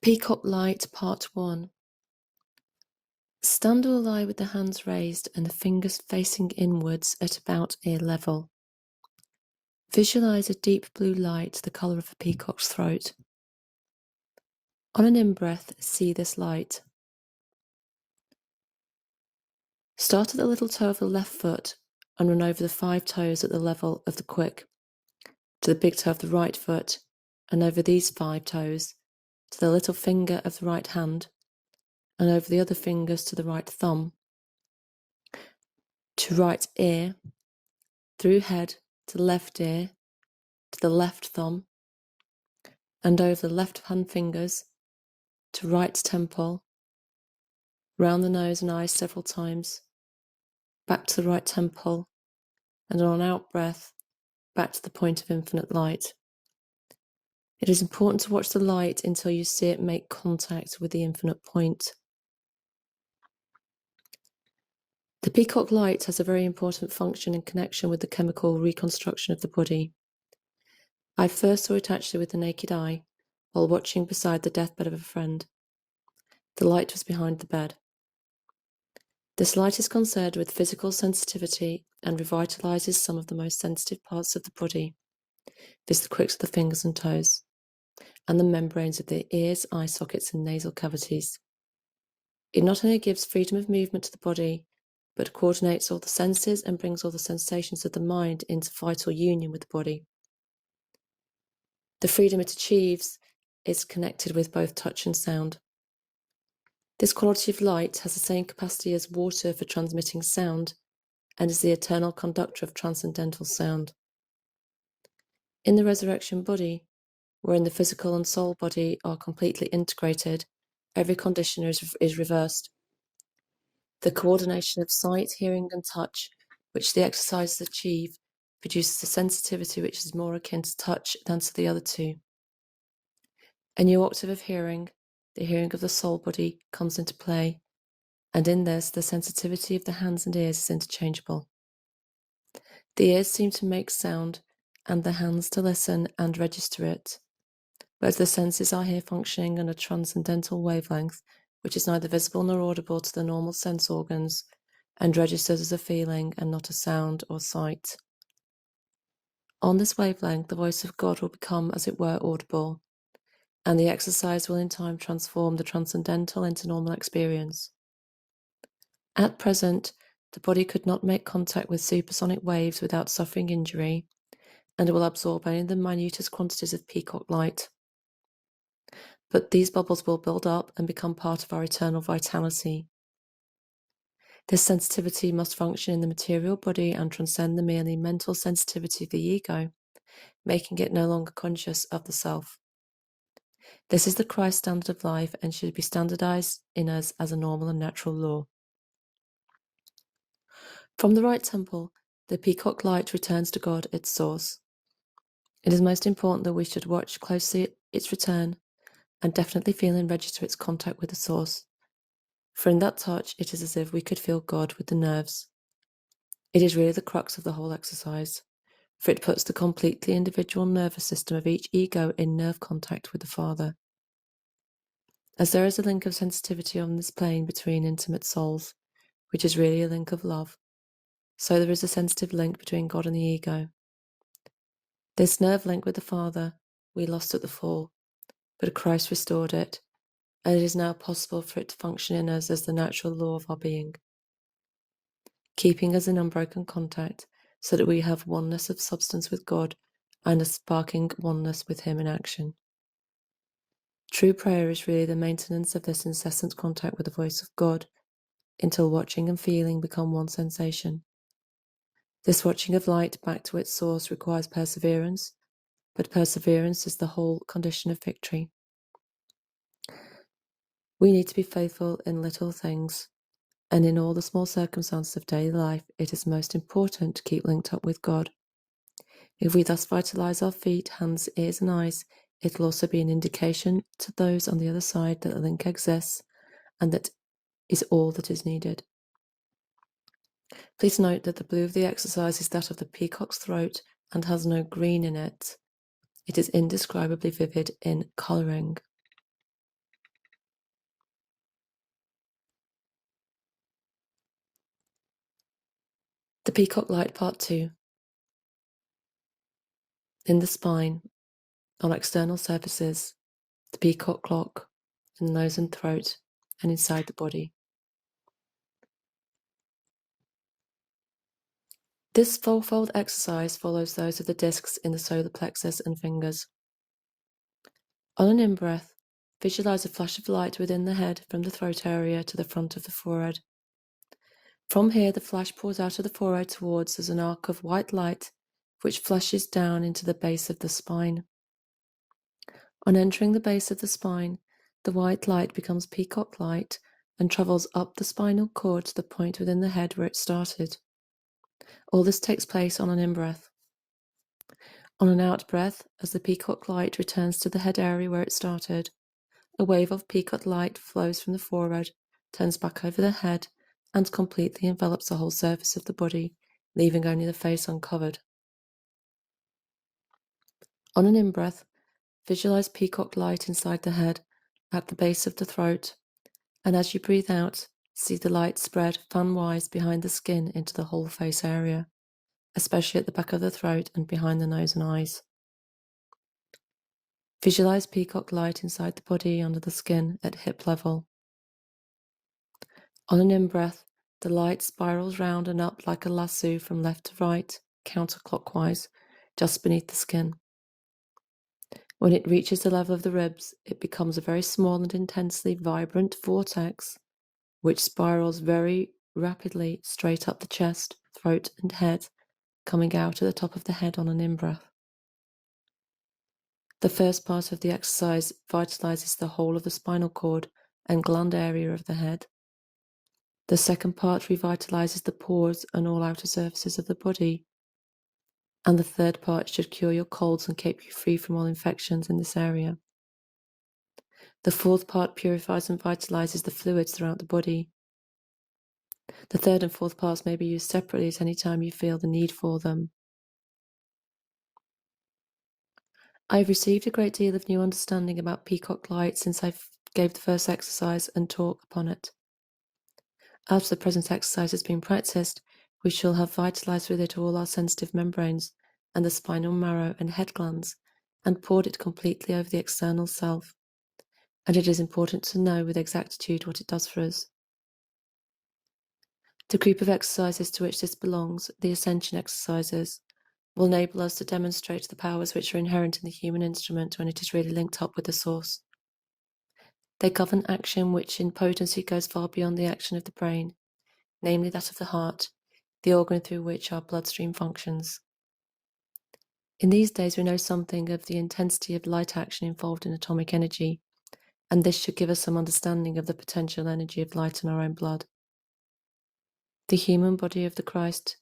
Peacock Light Part 1. Stand or lie with the hands raised and the fingers facing inwards at about ear level. Visualize a deep blue light the colour of a peacock's throat. On an in-breath, see this light. Start at the little toe of the left foot and run over the 5 toes at the level of the quick, to the big toe of the right foot, and over these 5 toes, to the little finger of the right hand, and over the other fingers to the right thumb, to right ear, through head to left ear, to the left thumb, and over the left hand fingers to right temple, round the nose and eyes several times, back to the right temple, and on an out breath, back to the point of infinite light. It is important to watch the light until you see it make contact with the infinite point. The peacock light has a very important function in connection with the chemical reconstruction of the body. I first saw it actually with the naked eye, while watching beside the deathbed of a friend. The light was behind the bed. This light is concerned with physical sensitivity and revitalizes some of the most sensitive parts of the body, viz. The quicks of the fingers and toes, and the membranes of the ears, eye sockets, and nasal cavities. It not only gives freedom of movement to the body, but coordinates all the senses and brings all the sensations of the mind into vital union with the body. The freedom it achieves is connected with both touch and sound. This quality of light has the same capacity as water for transmitting sound and is the eternal conductor of transcendental sound. In the resurrection body, wherein the physical and soul body are completely integrated, every condition is reversed. The coordination of sight, hearing, and touch, which the exercises achieve, produces a sensitivity which is more akin to touch than to the other two. A new octave of hearing, the hearing of the soul body, comes into play, and in this the sensitivity of the hands and ears is interchangeable. The ears seem to make sound, and the hands to listen and register it, but the senses are here functioning on a transcendental wavelength, which is neither visible nor audible to the normal sense organs, and registers as a feeling and not a sound or sight. On this wavelength, the voice of God will become, as it were, audible, and the exercise will in time transform the transcendental into normal experience. At present, the body could not make contact with supersonic waves without suffering injury, and it will absorb only the minutest quantities of peacock light. But these bubbles will build up and become part of our eternal vitality. This sensitivity must function in the material body and transcend the merely mental sensitivity of the ego, making it no longer conscious of the self. This is the Christ standard of life and should be standardized in us as a normal and natural law. From the right temple, the peacock light returns to God, its source. It is most important that we should watch closely its return and definitely feel and register its contact with the source. For in that touch, it is as if we could feel God with the nerves. It is really the crux of the whole exercise, for it puts the completely individual nervous system of each ego in nerve contact with the Father. As there is a link of sensitivity on this plane between intimate souls, which is really a link of love, so there is a sensitive link between God and the ego. This nerve link with the Father we lost at the fall, but Christ restored it, and it is now possible for it to function in us as the natural law of our being, keeping us in unbroken contact so that we have oneness of substance with God and a sparking oneness with Him in action. True prayer is really the maintenance of this incessant contact with the voice of God until watching and feeling become one sensation. This watching of light back to its source requires perseverance, but perseverance is the whole condition of victory. We need to be faithful in little things, and in all the small circumstances of daily life, it is most important to keep linked up with God. If we thus vitalize our feet, hands, ears, and eyes, it will also be an indication to those on the other side that the link exists, and that is all that is needed. Please note that the blue of the exercise is that of the peacock's throat and has no green in it. It is indescribably vivid in colouring. The Peacock Light Part 2. In the spine, on external surfaces, the peacock clock, in the nose and throat, and inside the body. This fourfold exercise follows those of the discs in the solar plexus and fingers. On an in-breath, visualize a flash of light within the head from the throat area to the front of the forehead. From here, the flash pours out of the forehead towards as an arc of white light, which flashes down into the base of the spine. On entering the base of the spine, the white light becomes peacock light and travels up the spinal cord to the point within the head where it started. All this takes place on an in-breath. On an out-breath, as the peacock light returns to the head area where it started, a wave of peacock light flows from the forehead, turns back over the head, and completely envelops the whole surface of the body, leaving only the face uncovered. On an in-breath, visualize peacock light inside the head, at the base of the throat, and as you breathe out, see the light spread fan-wise behind the skin into the whole face area, especially at the back of the throat and behind the nose and eyes. Visualize peacock light inside the body under the skin at hip level. On an in-breath, the light spirals round and up like a lasso from left to right, counterclockwise, just beneath the skin. When it reaches the level of the ribs, it becomes a very small and intensely vibrant vortex, which spirals very rapidly straight up the chest, throat, and head, coming out at the top of the head on an in-breath. The first part of the exercise vitalizes the whole of the spinal cord and gland area of the head. The second part revitalizes the pores and all outer surfaces of the body. And the third part should cure your colds and keep you free from all infections in this area. The fourth part purifies and vitalizes the fluids throughout the body. The third and fourth parts may be used separately at any time you feel the need for them. I have received a great deal of new understanding about peacock light since I gave the first exercise and talk upon it. After the present exercise has been practiced, we shall have vitalized with it all our sensitive membranes and the spinal marrow and head glands, and poured it completely over the external self. And it is important to know with exactitude what it does for us. The group of exercises to which this belongs, the ascension exercises, will enable us to demonstrate the powers which are inherent in the human instrument when it is really linked up with the source. They govern action which in potency goes far beyond the action of the brain, namely that of the heart, the organ through which our bloodstream functions. In these days, we know something of the intensity of light action involved in atomic energy, and this should give us some understanding of the potential energy of light in our own blood. The human body of the Christ,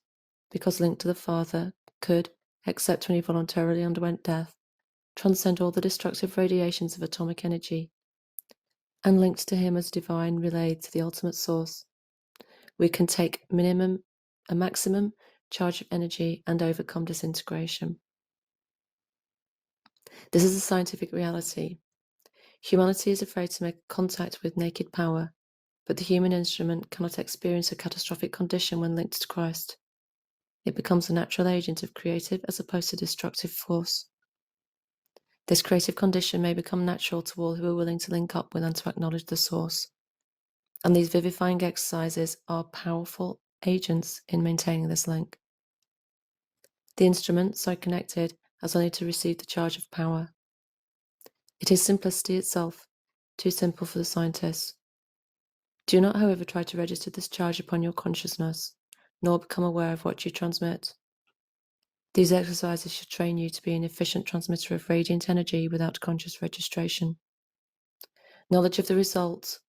because linked to the Father, could, except when he voluntarily underwent death, transcend all the destructive radiations of atomic energy, and linked to him as divine relayed to the ultimate source, we can take a maximum charge of energy and overcome disintegration. This is a scientific reality. Humanity is afraid to make contact with naked power, but the human instrument cannot experience a catastrophic condition when linked to Christ. It becomes a natural agent of creative as opposed to destructive force. This creative condition may become natural to all who are willing to link up with and to acknowledge the source. And these vivifying exercises are powerful agents in maintaining this link. The instrument, so connected, has only to receive the charge of power. It is simplicity itself, too simple for the scientists. Do not, however, try to register this charge upon your consciousness, nor become aware of what you transmit. These exercises should train you to be an efficient transmitter of radiant energy without conscious registration. Knowledge of the results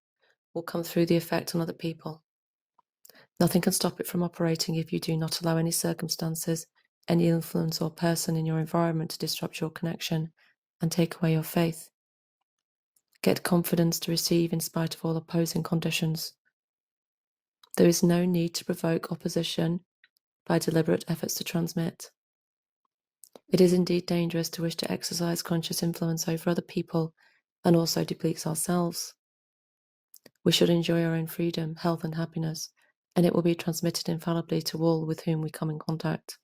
will come through the effect on other people. Nothing can stop it from operating if you do not allow any circumstances, any influence or person in your environment to disrupt your connection and take away your faith. Get confidence to receive in spite of all opposing conditions. There is no need to provoke opposition by deliberate efforts to transmit. It is indeed dangerous to wish to exercise conscious influence over other people and also depletes ourselves. We should enjoy our own freedom, health, and happiness, and it will be transmitted infallibly to all with whom we come in contact.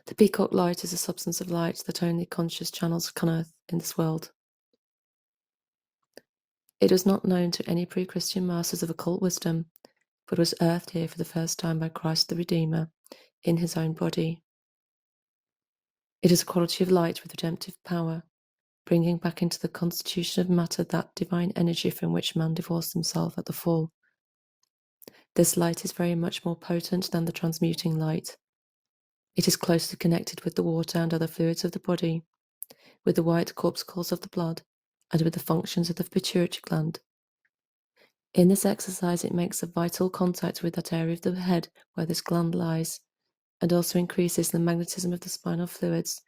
The Peacock Light is a substance of light that only conscious channels can unearth in this world. It was not known to any pre-Christian masters of occult wisdom, but was earthed here for the first time by Christ the Redeemer in his own body. It is a quality of light with redemptive power, bringing back into the constitution of matter that divine energy from which man divorced himself at the fall. This light is very much more potent than the transmuting light. It is closely connected with the water and other fluids of the body, with the white corpuscles of the blood, and with the functions of the pituitary gland. In this exercise, it makes a vital contact with that area of the head where this gland lies, and also increases the magnetism of the spinal fluids,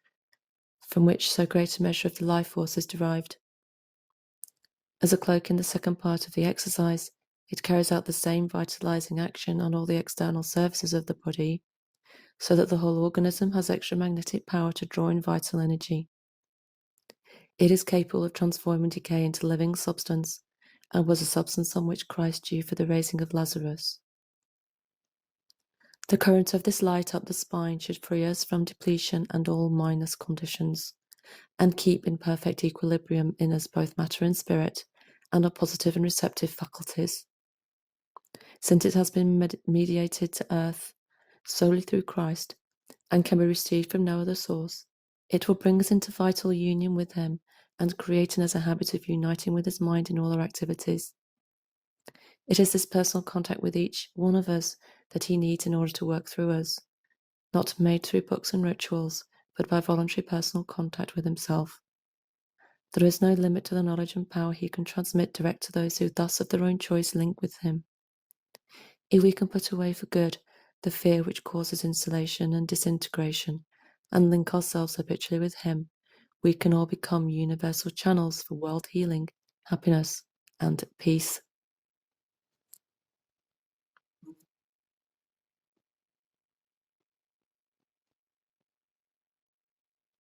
from which so great a measure of the life force is derived. As a cloak in the second part of the exercise, it carries out the same vitalizing action on all the external surfaces of the body, so that the whole organism has extra magnetic power to draw in vital energy. It is capable of transforming decay into living substance, and was a substance on which Christ drew for the raising of Lazarus. The current of this light up the spine should free us from depletion and all minus conditions, and keep in perfect equilibrium in us both matter and spirit, and our positive and receptive faculties. Since it has been mediated to earth solely through Christ, and can be received from no other source, it will bring us into vital union with him, and create in us a habit of uniting with his mind in all our activities. It is this personal contact with each one of us that he needs in order to work through us, not made through books and rituals, but by voluntary personal contact with himself. There is no limit to the knowledge and power he can transmit direct to those who thus of their own choice link with him. If we can put away for good the fear which causes insulation and disintegration, and link ourselves habitually with him, we can all become universal channels for world healing, happiness, and peace.